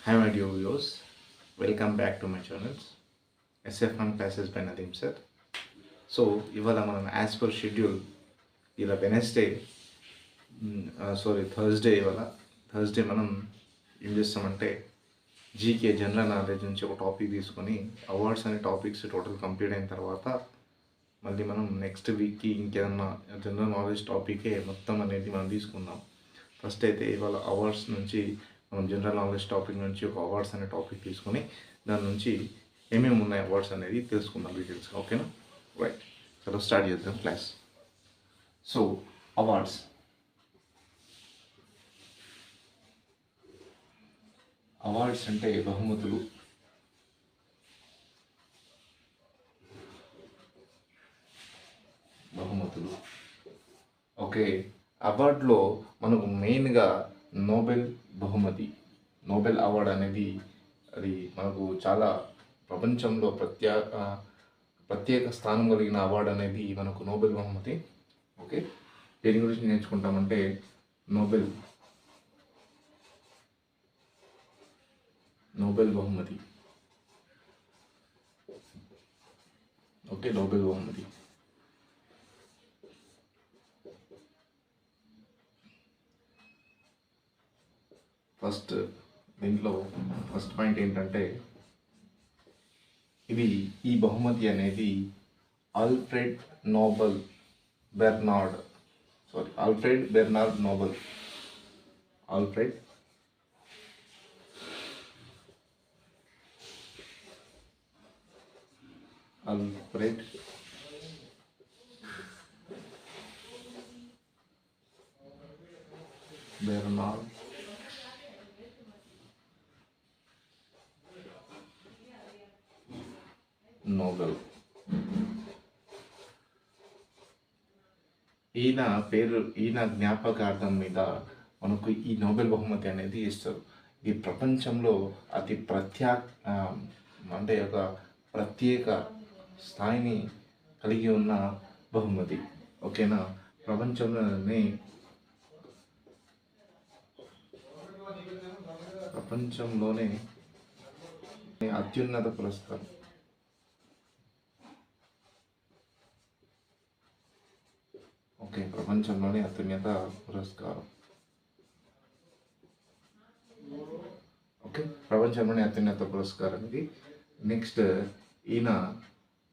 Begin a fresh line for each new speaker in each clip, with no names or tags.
Hi my dear viewers, welcome back to my channels SFM classes by Nadeem sir. So ఇవాళ మనం as per schedule ఇలా Wednesday Thursday ఇవాళ Thursday మనం ఏం చేస్తామంటే జీకే జనరల్ నాలెడ్జ్ నుంచి ఒక టాపిక్ తీసుకొని అవార్డ్స్ అనే టాపిక్స్ టోటల్ కంప్లీట్ అయిన తర్వాత మళ్ళీ మనం నెక్స్ట్ వీక్కి ఇంకేదన్నా జనరల్ నాలెడ్జ్ టాపికే మొత్తం అనేది మనం తీసుకుందాం. ఫస్ట్ అయితే ఇవాళ అవార్డ్స్ నుంచి మనం జనరల్ నాలెడ్జ్ టాపిక్ నుంచి ఒక అవార్డ్స్ అనే టాపిక్ తీసుకొని దాని నుంచి ఏమేమి ఉన్నాయి అవార్డ్స్ అనేది తెలుసుకుందాం డీటెయిల్స్. ఓకేనా? రైట్, చలో స్టార్ట్ చేద్దాం క్లాస్. సో అవార్డ్స్, అవార్డ్స్ అంటే బహుమతులు. ఓకే, అవార్డులో మనకు మెయిన్గా నోబెల్ బహుమతి, నోబెల్ అవార్డ్ అనేది అది మనకు చాలా ప్రపంచంలో ప్రత్యేక స్థానం కలిగిన అవార్డు అనేది మనకు నోబెల్ బహుమతి. ఓకే, దేని గురించి నేర్చుకుంటామంటే నోబెల్ బహుమతి. ఓకే, నోబెల్ బహుమతి. దీంట్లో ఫస్ట్ పాయింట్ ఏంటంటే ఈ బహుమతి అనేది Alfred Bernard Nobel Bernard Nobel. ఈయన జ్ఞాపకార్థం మీద మనకు ఈ నోబెల్ బహుమతి అనేది ఇస్తారు. ఈ ప్రపంచంలో అతి ఒక ప్రత్యేక స్థాయిని కలిగి ఉన్న బహుమతి. ఓకేనా? ప్రపంచంలోనే అత్యున్నత పురస్కారం. ఓకే, ప్రపంచంలోనే అత్యున్నత పురస్కారం. ఓకే, ప్రపంచంలోనే అత్యున్నత పురస్కారం ఇది. నెక్స్ట్, ఈయన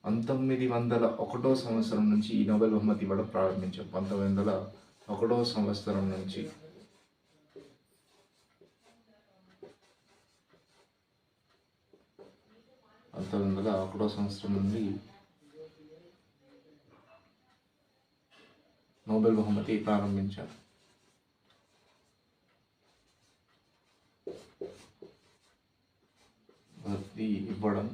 1901 సంవత్సరం నుంచి ఈ నోబెల్ బహుమతి ఇవ్వడం ప్రారంభించాం. 1901 సంవత్సరం నుంచి నుండి నోబెల్ బహుమతి ప్రారంభించారు. ఇవ్వడం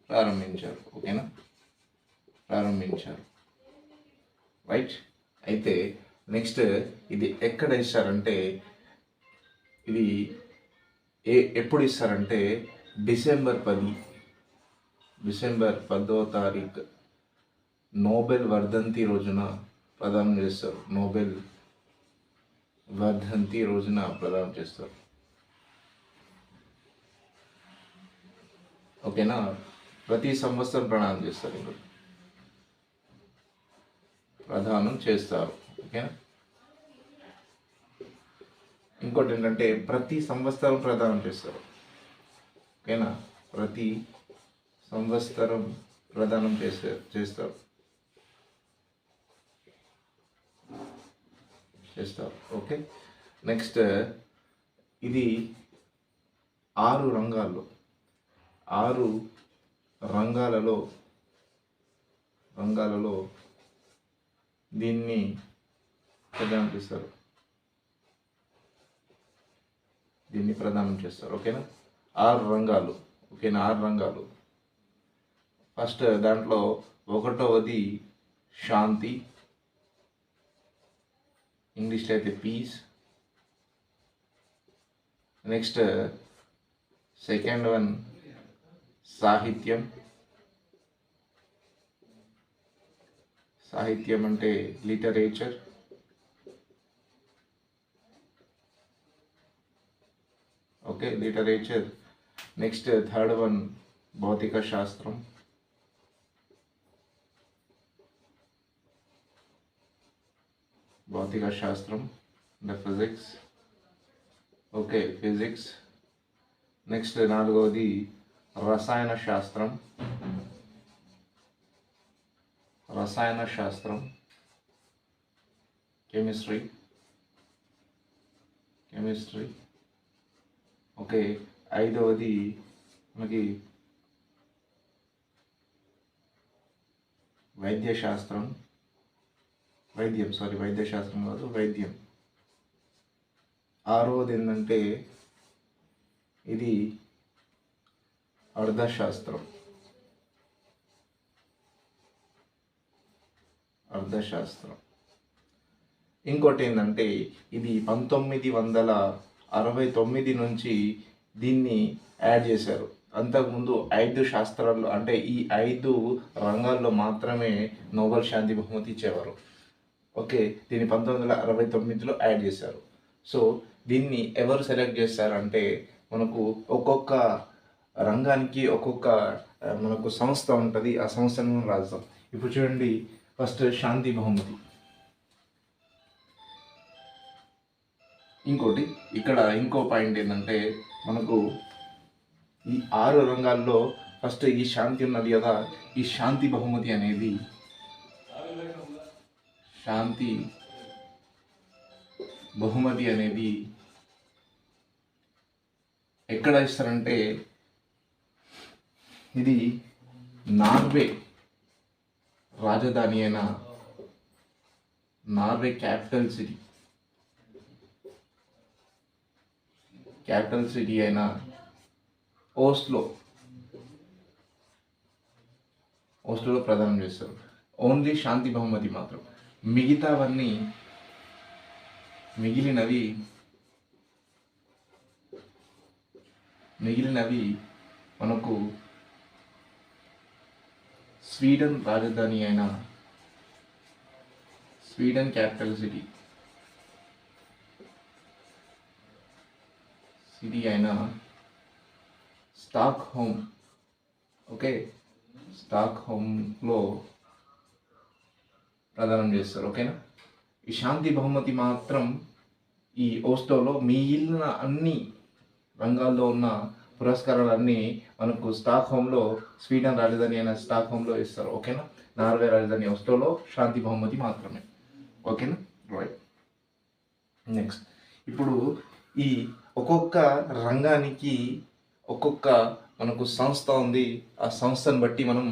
ప్రారంభించారు. ఓకేనా? ప్రారంభించారు. రైట్. అయితే నెక్స్ట్, ఇది ఎక్కడ ఇస్తారంటే ఇది ఎప్పుడు ఇస్తారంటే డిసెంబర్ 10వ తారీఖు నోబెల్ వర్ధంతి రోజున ప్రదానం చేస్తారు. నోబెల్ వర్ధంతి రోజున ప్రదానం చేస్తారు. ఓకేనా? ప్రతి సంవత్సరం ప్రదానం చేస్తారు. ఓకేనా? ఇంకోటి ఏంటంటే ప్రతి సంవత్సరం ప్రదానం చేస్తారు. ఓకేనా? ప్రతి సంవత్సరం ప్రదానం చేస్తారు. ఓకే, నెక్స్ట్, ఇది 6 రంగాలలో దీన్ని ప్రదానం చేస్తారు. ఓకేనా? 6 రంగాలు. ఓకేనా? 6 రంగాలు. ఫస్ట్ దాంట్లో 1వది శాంతి, ఇంగ్లీష్లో అయితే పీస్. నెక్స్ట్, సెకండ్ వన్ సాహిత్యం అంటే literature. Okay, literature. Next third one భౌతిక శాస్త్రం. అంటే ఫిజిక్స్. Okay, physics. నెక్స్ట్ నాలుగవది రసాయన శాస్త్రం. కెమిస్ట్రీ. ఓకే, ఐదవది మనకి వైద్యం కాదు, వైద్యం. ఆరవది ఏంటంటే ఇది అర్థశాస్త్రం. ఇంకోటి ఏంటంటే ఇది 1969 నుంచి దీన్ని యాడ్ చేశారు. అంతకుముందు 5 శాస్త్రాల్లో అంటే ఈ 5 రంగాల్లో మాత్రమే నోబెల్ శాంతి బహుమతి ఇచ్చేవారు. ఓకే, దీన్ని 1969లో యాడ్ చేశారు. సో దీన్ని ఎవరు సెలెక్ట్ చేశారంటే మనకు ఒక్కొక్క రంగానికి ఒక్కొక్క మనకు సంస్థ ఉంటుంది. ఆ సంస్థను రాద్దాం. ఇప్పుడు చూడండి, ఫస్ట్ శాంతి బహుమతి. ఇంకోటి ఇక్కడ ఇంకో పాయింట్ ఏంటంటే మనకు ఈ 6 రంగాల్లో ఫస్ట్ ఈ శాంతి ఉన్నది కదా, ఈ శాంతి బహుమతి అనేది ఎక్కడ ఇస్తారంటే ఇది నార్వే రాజధాని అయిన నార్వే క్యాపిటల్ సిటీ అయిన ఓస్లో ప్రదానం చేస్తారు. ఓన్లీ శాంతి బహుమతి మాత్రం. మిగతావన్నీ మిగిలినవి మనకు స్వీడన్ రాజధాని అయిన స్వీడన్ క్యాపిటల్ సిటీ అయిన స్టాక్హోమ్లో ప్రదానం చేస్తారు. ఓకేనా. ఈ శాంతి బహుమతి మాత్రం ఈ ఓస్లోలో మిగిలిన అన్ని రంగాల్లో ఉన్న పురస్కారాలన్నీ మనకు స్టాక్హోమ్లో, స్వీడన్ రాజధాని అయిన స్టాక్హోమ్లో ఇస్తారు. ఓకేనా. నార్వే రాజధాని ఓస్లోలో శాంతి బహుమతి మాత్రమే. ఓకేనా, రైట్. నెక్స్ట్ ఇప్పుడు ఈ ఒక్కొక్క రంగానికి ఒక్కొక్క మనకు సంస్థ ఉంది. ఆ సంస్థను బట్టి మనం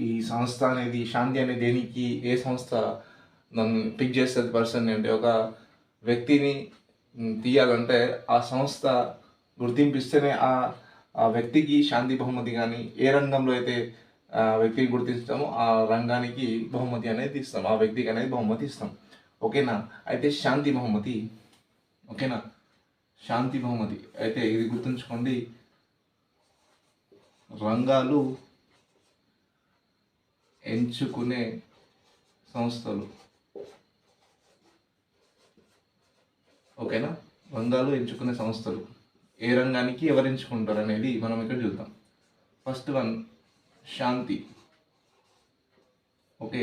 ఈ సంస్థ అనేది శాంతి అనేది దేనికి, ఏ సంస్థ నన్ను పిక్ చేస్తుంది పర్సన్ అంటే ఒక వ్యక్తిని తీయాలంటే ఆ సంస్థ గుర్తింపిస్తేనే ఆ వ్యక్తికి శాంతి బహుమతి. కానీ ఏ రంగంలో అయితే వ్యక్తిని గుర్తిస్తామో ఆ రంగానికి బహుమతి అనేది ఇస్తాం, ఆ వ్యక్తికి అనేది బహుమతి ఇస్తాం. ఓకేనా. అయితే శాంతి బహుమతి అయితే ఇది గుర్తుంచుకోండి, రంగాలు ఎంచుకునే సంస్థలు. ఓకేనా, రంగాలు ఎంచుకునే సంస్థలు. ఏ రంగానికి ఎవరు ఎంచుకుంటారు అనేది మనం ఇక్కడ చూద్దాం. ఫస్ట్ వన్ శాంతి. ఓకే,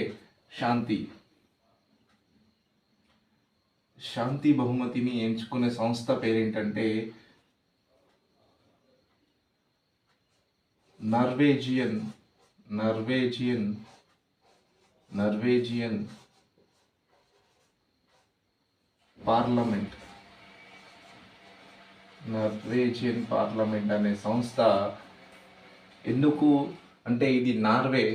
శాంతి బహుమతిని ఎంచుకునే సంస్థ పేరేంటంటే నార్వేజియన్ పార్లమెంట్ అనే సంస్థ. ఎందుకు అంటే ఇది నార్వే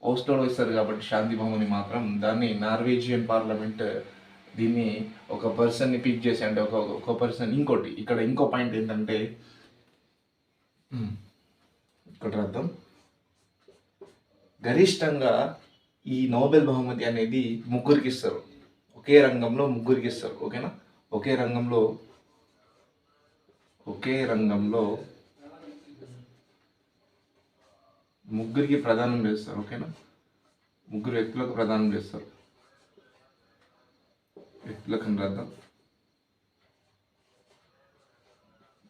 ఓస్లోలో ఇస్తారు కాబట్టి శాంతి బహుమతి మాత్రం దాన్ని నార్వేజియన్ పార్లమెంట్ దీన్ని ఒక పర్సన్ని పిక్ చేసి అంటే ఒక పర్సన్. ఇంకోటి ఇక్కడ ఇంకో పాయింట్ ఏంటంటే ఇక్కడ అర్థం గరిష్టంగా ఈ నోబెల్ బహుమతి అనేది ముగ్గురికి ఇస్తారు. ఒకే రంగంలో ముగ్గురికి ఇస్తారు. ఓకేనా, ఒకే రంగంలో ముగ్గురికి ప్రదానం చేస్తారు. ఓకేనా, ముగ్గురు వ్యక్తులకు ప్రదానం చేస్తారు. వ్యక్తులకు అర్థం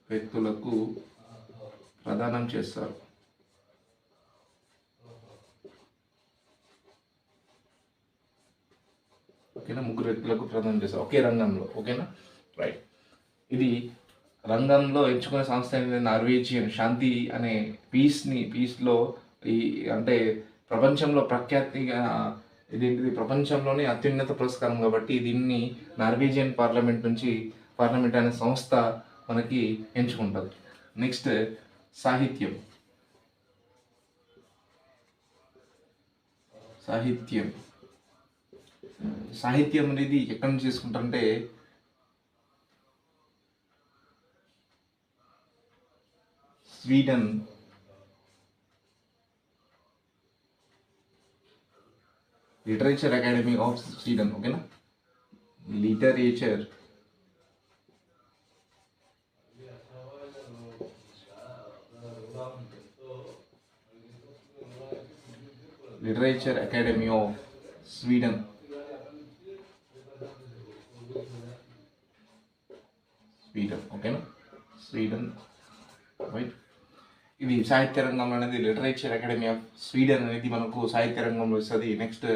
వ్యక్తులకు ప్రదానం చేస్తారు. ఓకేనా, ముగ్గురు వ్యక్తులకు ప్రదానం చేస్తారు ఒకే రంగంలో. ఓకేనా, రైట్. ఇది రంగంలో ఎంచుకునే సంస్థ ఏంటంటే నార్వేజియన్ శాంతి అనే పీస్లో ఈ అంటే ప్రపంచంలో ప్రఖ్యాతిగా ఇదేంటిది ప్రపంచంలోనే అత్యున్నత పురస్కారం కాబట్టి దీన్ని నార్వేజియన్ పార్లమెంట్ అనే సంస్థ మనకి ఎంచుకుంటుంది. నెక్స్ట్ సాహిత్యం. సాహిత్యం అనేది ఎక్కడి నుంచి తీసుకుంటారంటే Sweden, literature academy of Sweden. ఓకేనా, లిటరేచర్ అకాడమీ ఆఫ్ స్వీడన్. ఓకేనా, స్వీడన్, రైట్. ఇది సాహిత్య రంగంలో అనేది లిటరేచర్ అకాడమీ ఆఫ్ స్వీడన్ అనేది మనకు సాహిత్య రంగంలో వస్తుంది. నెక్స్ట్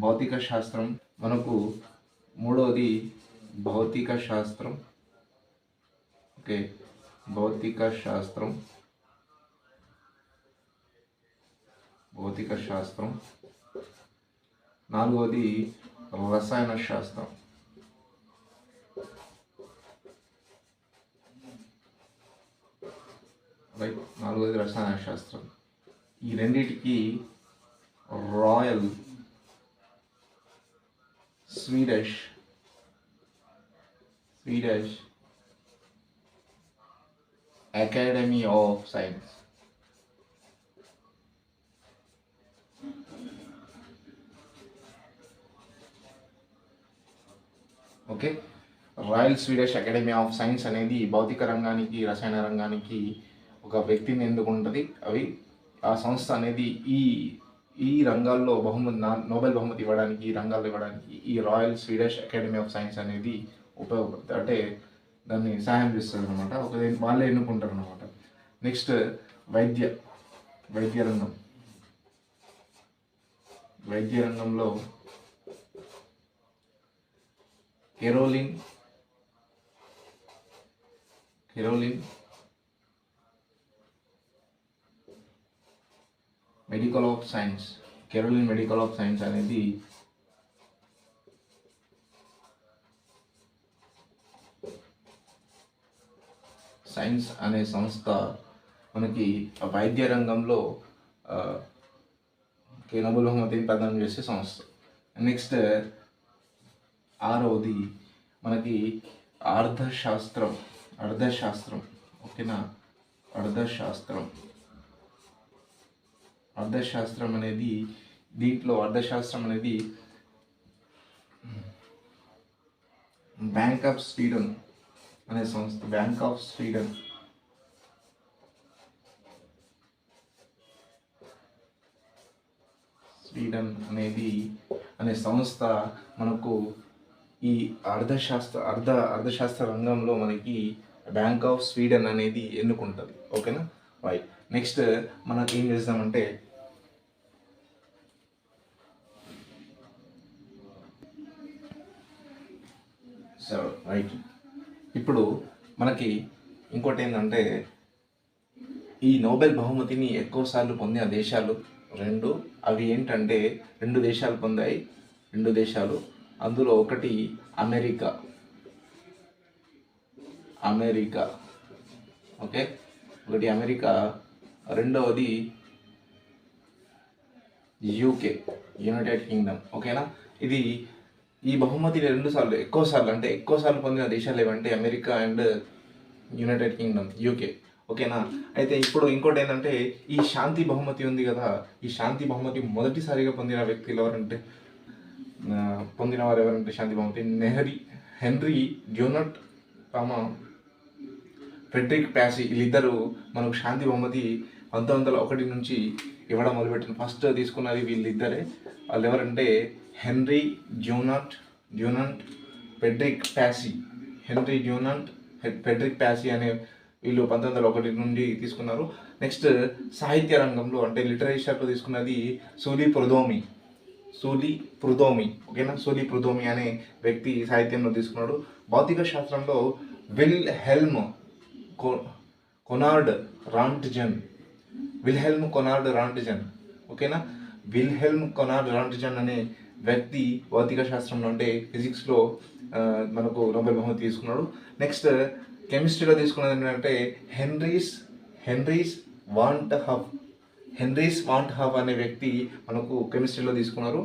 భౌతిక శాస్త్రం. మనకు మూడవది భౌతిక శాస్త్రం. ఓకే, భౌతిక శాస్త్రం. నాలుగవది రసాయన శాస్త్రం. రైట్, నాలుగవది రసాయన శాస్త్రం. ఈ రెండింటికి royal Swedish academy of science. Okay, royal Swedish academy of science అనేది భౌతిక రంగానికి రసాయన రంగానికి ఒక వ్యక్తిని ఎందుకుంటుంది. ఆ సంస్థ అనేది ఈ రంగాల్లో నోబెల్ బహుమతి ఇవ్వడానికి, ఈ రంగాల్లో ఇవ్వడానికి ఈ royal Swedish academy of science అనేది ఉపయోగపడుతుంది. అంటే దాన్ని సహాయం చేస్తుంది అనమాట. వాళ్ళే ఎన్నుకుంటారు అనమాట. నెక్స్ట్ వైద్య రంగం. వైద్య రంగంలో Caroline medical of science. Caroline medical of science అనేది సైన్స్ అనే సంస్థ మనకి వైద్య రంగంలో నోబెల్ బహుమతిని ప్రదానం చేసే సంస్థ. నెక్స్ట్ ఆరవది మనకి అర్థశాస్త్రం. ఓకేనా, అర్థశాస్త్రం అనేది దీంట్లో అర్థశాస్త్రం అనేది బ్యాంక్ ఆఫ్ స్వీడన్ అనే సంస్థ. బ్యాంక్ ఆఫ్ స్వీడన్ అనే సంస్థ మనకు ఈ అర్థశాస్త్ర రంగంలో మనకి బ్యాంక్ ఆఫ్ స్వీడన్ అనేది ఎన్నుకుంటుంది. ఓకేనా, రైట్. నెక్స్ట్ మనకి ఏం చేద్దామంటే రైట్. ఇప్పుడు మనకి ఇంకోటి ఏంటంటే ఈ నోబెల్ బహుమతిని ఎక్కువసార్లు పొందిన దేశాలు రెండు. అవి ఏంటంటే 2 దేశాలు పొందాయి. 2 దేశాలు, అందులో ఒకటి అమెరికా. ఓకే, ఒకటి అమెరికా, రెండవది యూకే, యునైటెడ్ కింగ్డమ్. ఓకేనా, ఇది ఈ బహుమతిని ఎక్కువసార్లు పొందిన దేశాలు ఏమంటే America and United Kingdom, UK. ఓకేనా, అయితే ఇప్పుడు ఇంకోటి ఏంటంటే ఈ శాంతి బహుమతి ఉంది కదా, ఈ శాంతి బహుమతి మొదటిసారిగా పొందిన వారు ఎవరంటే శాంతి బహుమతి హెన్రీ డ్యూనట్, ఫ్రెడరిక్ ప్యాసీ. వీళ్ళిద్దరూ మనకు శాంతి బహుమతి 1901 నుంచి ఇవ్వడం మొదలుపెట్టిన ఫస్ట్ తీసుకున్నది వీళ్ళిద్దరే. వాళ్ళు ఎవరంటే హెన్రీ డ్యూనట్, ఫ్రెడరిక్ ప్యాసీ. హెన్రీ డ్యూనట్, ఫ్రెడరిక్ ప్యాసీ అనే వీళ్ళు 1901 నుండి తీసుకున్నారు. నెక్స్ట్ సాహిత్య రంగంలో అంటే లిటరేచర్లో తీసుకున్నది సూలి ప్రుదోమి, ఓకేనా. సూలి ప్రుదోమి అనే వ్యక్తి సాహిత్యంలో తీసుకున్నాడు. భౌతిక శాస్త్రంలో విల్ హెల్మ్ కొనార్డ్ రాంట్జన్, ఓకేనా. విల్హెల్మ్ కొనార్డ్ రాంట్జన్ అనే వ్యక్తి భౌతిక శాస్త్రంలో అంటే ఫిజిక్స్లో మనకు నోబెల్ బహుమతి తీసుకున్నాడు. నెక్స్ట్ కెమిస్ట్రీలో తీసుకున్నది ఏంటంటే హెన్రీస్ వాంట్ హఫ్ అనే వ్యక్తి మనకు కెమిస్ట్రీలో తీసుకున్నారు,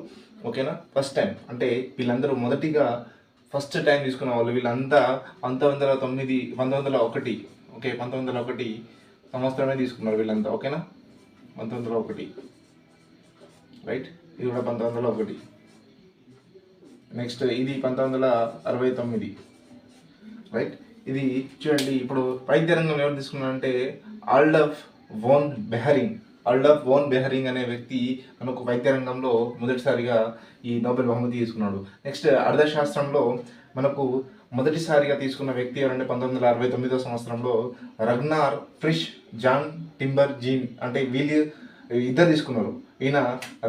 ఓకేనా. ఫస్ట్ టైం అంటే వీళ్ళందరూ ఫస్ట్ టైం తీసుకున్న వాళ్ళు వీళ్ళంతా 1901 ఓకే 1901 సంవత్సరమే తీసుకున్నారు వీళ్ళంతా, ఓకేనా. 1901 రైట్, ఇది కూడా 1901. నెక్స్ట్ ఇది 1969 రైట్. ఇది చూడండి, ఇప్పుడు వైద్య రంగంలో ఎవరు తీసుకున్నారంటే ఆల్డఫ్ వోన్ బెహరింగ్ అనే వ్యక్తి మనకు వైద్య రంగంలో మొదటిసారిగా ఈ నోబెల్ బహుమతి తీసుకున్నాడు. నెక్స్ట్ అర్థశాస్త్రంలో మనకు మొదటిసారిగా తీసుకున్న వ్యక్తి ఎవరంటే 1969 సంవత్సరంలో Ragnar Frisch, Jan Tinbergen అంటే వీళ్ళు ఇద్దరు తీసుకున్నారు. ఈయన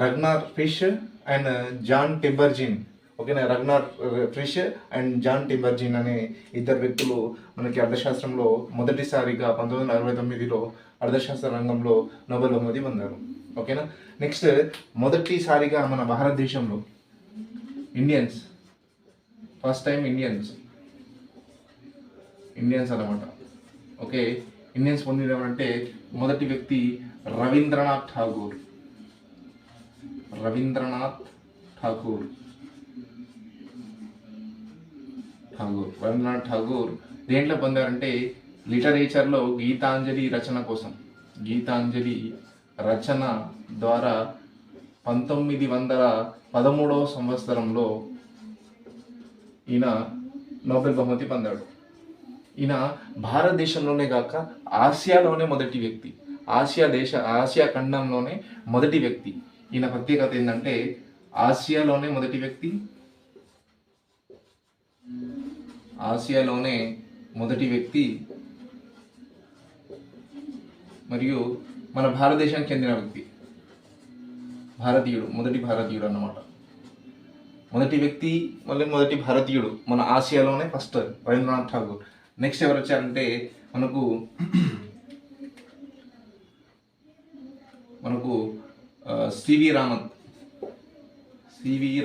Ragnar Frisch and Jan Tinbergen, ఓకేనా. Ragnar Frisch and Jan Tinbergen అనే ఇద్దరు వ్యక్తులు మనకి అర్థశాస్త్రంలో మొదటిసారిగా 1969లో అర్థశాస్త్ర రంగంలో నోబెల్ బహుమతి పొందారు, ఓకేనా. నెక్స్ట్ మొదటిసారిగా మన భారతదేశంలో ఫస్ట్ టైం ఇండియన్స్ అనమాట, ఓకే. ఇండియన్స్ పొందినవంటే మొదటి వ్యక్తి రవీంద్రనాథ్ ఠాగూర్ దేంట్లో పొందారంటే లిటరేచర్లో గీతాంజలి రచన ద్వారా 1913 సంవత్సరంలో ఈయన నోబెల్ బహుమతి పొందాడు. ఈయన భారతదేశంలోనే కాక ఆసియాలోనే మొదటి వ్యక్తి, ఆసియా ఖండంలోనే మొదటి వ్యక్తి. ఈయన ప్రత్యేకత ఏంటంటే ఆసియాలోనే మొదటి వ్యక్తి మరియు మన భారతదేశానికి చెందిన వ్యక్తి, మొదటి భారతీయుడు అన్నమాట. మొదటి వ్యక్తి మళ్ళీ మొదటి భారతీయుడు మన ఆసియాలోనే ఫస్ట్ రవీంద్రనాథ్ ఠాగూర్. నెక్స్ట్ ఎవరు వచ్చారంటే మనకు సివి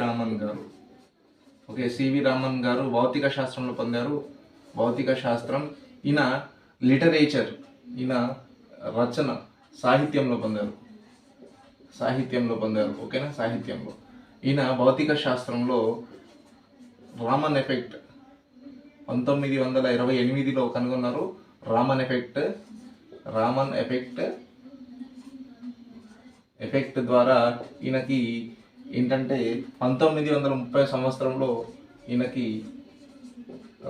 రామన్ గారు, ఓకే. సివి రామన్ గారు భౌతిక శాస్త్రంలో పొందారు. భౌతిక శాస్త్రం. ఈయన లిటరేచర్, ఈయన రచన సాహిత్యంలో పొందారు, ఓకేనా. సాహిత్యంలో ఈయన భౌతిక శాస్త్రంలో రామన్ ఎఫెక్ట్ 1928లో కనుగొన్నారు. రామన్ ఎఫెక్ట్ ద్వారా ఈయనకి ఏంటంటే 1930 సంవత్సరంలో ఈయనకి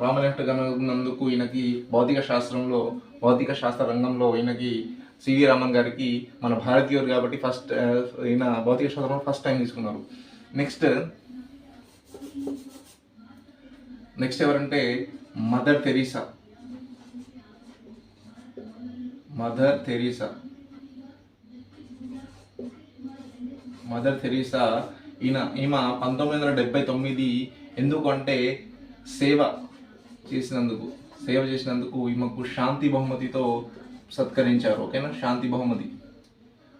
రామన్ ఎఫెక్ట్ కనుగొన్నందుకు ఈయనకి భౌతిక శాస్త్ర రంగంలో ఈయనకి సివి రామన్ గారికి మన భారతీయుడు కాబట్టి ఈయన భౌతిక శాస్త్రంలో ఫస్ట్ టైం తీసుకున్నారు. నెక్స్ట్ ఎవరంటే మదర్ తెరీసా. 1979 ఎందుకంటే సేవ చేసినందుకు ఈమెకు శాంతి బహుమతితో సత్కరించారు, ఓకేనా. శాంతి బహుమతి,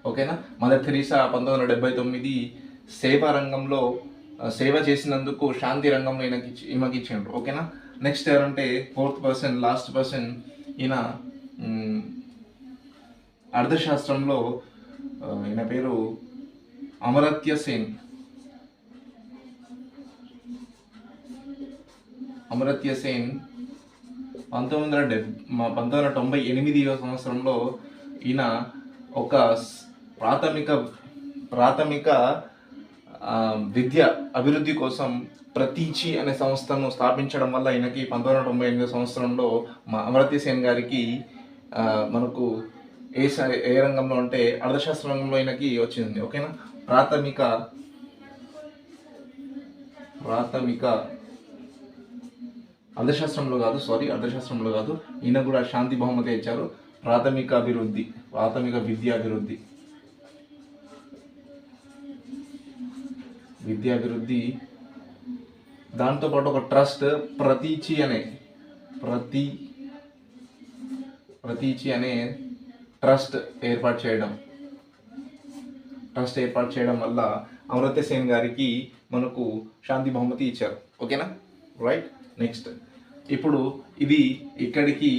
ఓకేనా. మదర్ తెరీసా 1979 సేవా రంగంలో సేవ చేసినందుకు శాంతి రంగంలో ఈమెకి ఇచ్చిండ్రు, ఓకేనా. నెక్స్ట్ ఎవరంటే లాస్ట్ పర్సన్ ఈయన అర్థశాస్త్రంలో ఈయన పేరు అమర్త్య సేన్. 1998 సంవత్సరంలో ఈయన ఒక ప్రాథమిక విద్య అభివృద్ధి కోసం ప్రతీచి అనే సంస్థను స్థాపించడం వల్ల ఈయనకి 1998 సంవత్సరంలో అమర్త్య సేన్ గారికి మనకు ఏ రంగంలో అంటే అర్థశాస్త్ర రంగంలో ఈయనకి వచ్చింది, ఓకేనా. ప్రాథమిక అర్థశాస్త్రంలో కాదు, ఈయన కూడా శాంతి బహుమతి ఇచ్చారు. ప్రాథమిక విద్యాభివృద్ధి దాంతోపాటు ఒక ట్రస్ట్ ప్రతీచి అనే ట్రస్ట్ ఏర్పాటు చేయడం వల్ల అమర్త్య సేన్ గారికి మనకు శాంతి బహుమతి ఇచ్చారు. ఓకేనా, రైట్. నెక్స్ట్ ఇప్పుడు ఇది ఇక్కడికి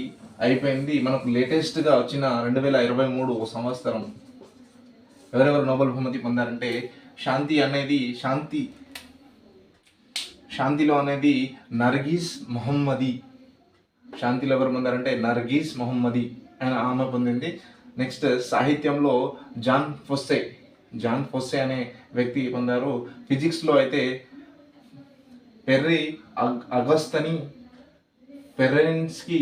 అయిపోయింది. మనకు లేటెస్ట్గా వచ్చిన 2023 సంవత్సరం ఎవరెవరు నోబెల్ బహుమతి పొందారంటే శాంతిలో అనేది నర్గీస్ మొహమ్మది. శాంతిలో ఎవరు పొందారంటే నర్గీస్ మొహమ్మది ఆమె పొందింది. నెక్స్ట్ సాహిత్యంలో జాన్ ఫొస్సే అనే వ్యక్తి పొందారు. ఫిజిక్స్లో అయితే పెర్రీ అగస్తని, పెరెన్స్కీ,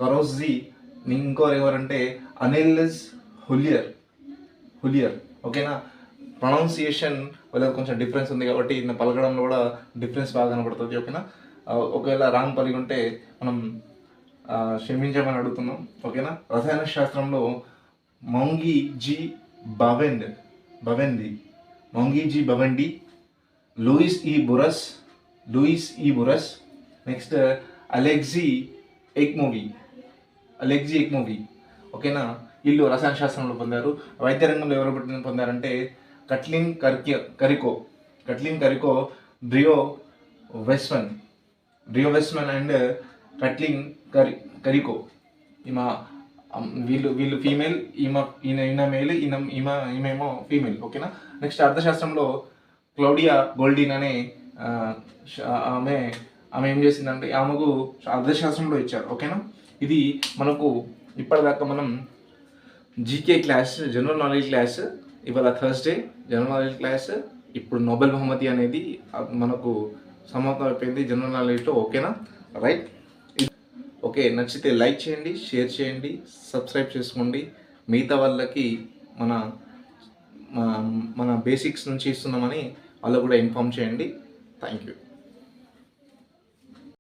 కరోజ్జీ, ఇంకోరు ఎవరంటే అనెల్లెస్ హులియర్. ఓకేనా, ప్రొనౌన్సియేషన్ వాళ్ళకి కొంచెం డిఫరెన్స్ ఉంది కాబట్టి పలకడంలో కూడా డిఫరెన్స్ బాగా కనబడుతుంది. ఓకేనా, ఒకవేళ రాంగ్ పలిగి ఉంటే మనం క్షమించమని అడుగుతున్నాం. ఓకేనా, రసాయన శాస్త్రంలో మౌంగి జీ బవెండి, లూయిస్ ఈ బురస్, నెక్స్ట్ అలెక్జీ ఎక్మోవి. ఓకేనా, వీళ్ళు రసాయన శాస్త్రంలో పొందారు. వైద్య రంగంలో ఎవరు పొందారంటే కట్లిన్ కరికో, బ్రియో వెస్మన్ అండ్ కట్లిన్ కరికో. వీళ్ళు ఫీమేల్, ఈయన మేల్, ఈమెమో ఫీమేల్. ఓకేనా, నెక్స్ట్ అర్థశాస్త్రంలో క్లౌడియా గోల్డిన్ అనే ఆమె ఏం చేసిందంటే ఆమెకు అర్థశాస్త్రంలో ఇచ్చారు. ఓకేనా, ఇది మనకు ఇప్పటిదాకా మనం GK class, general knowledge class, ఇవాళ థర్స్డే జనరల్ నాలెడ్జ్ క్లాస్. ఇప్పుడు నోబెల్ బహుమతి అనేది మనకు సమాప్తం అయిపోయింది జనరల్ నాలెడ్జ్లో. ఓకేనా, రైట్. ఓకే, నచ్చితే లైక్ చేయండి, షేర్ చేయండి, సబ్స్క్రైబ్ చేసుకోండి. మిగతా వాళ్ళకి మన బేసిక్స్ నుంచి ఇస్తున్నామని వాళ్ళకు కూడా ఇన్ఫామ్ చేయండి. Thank you.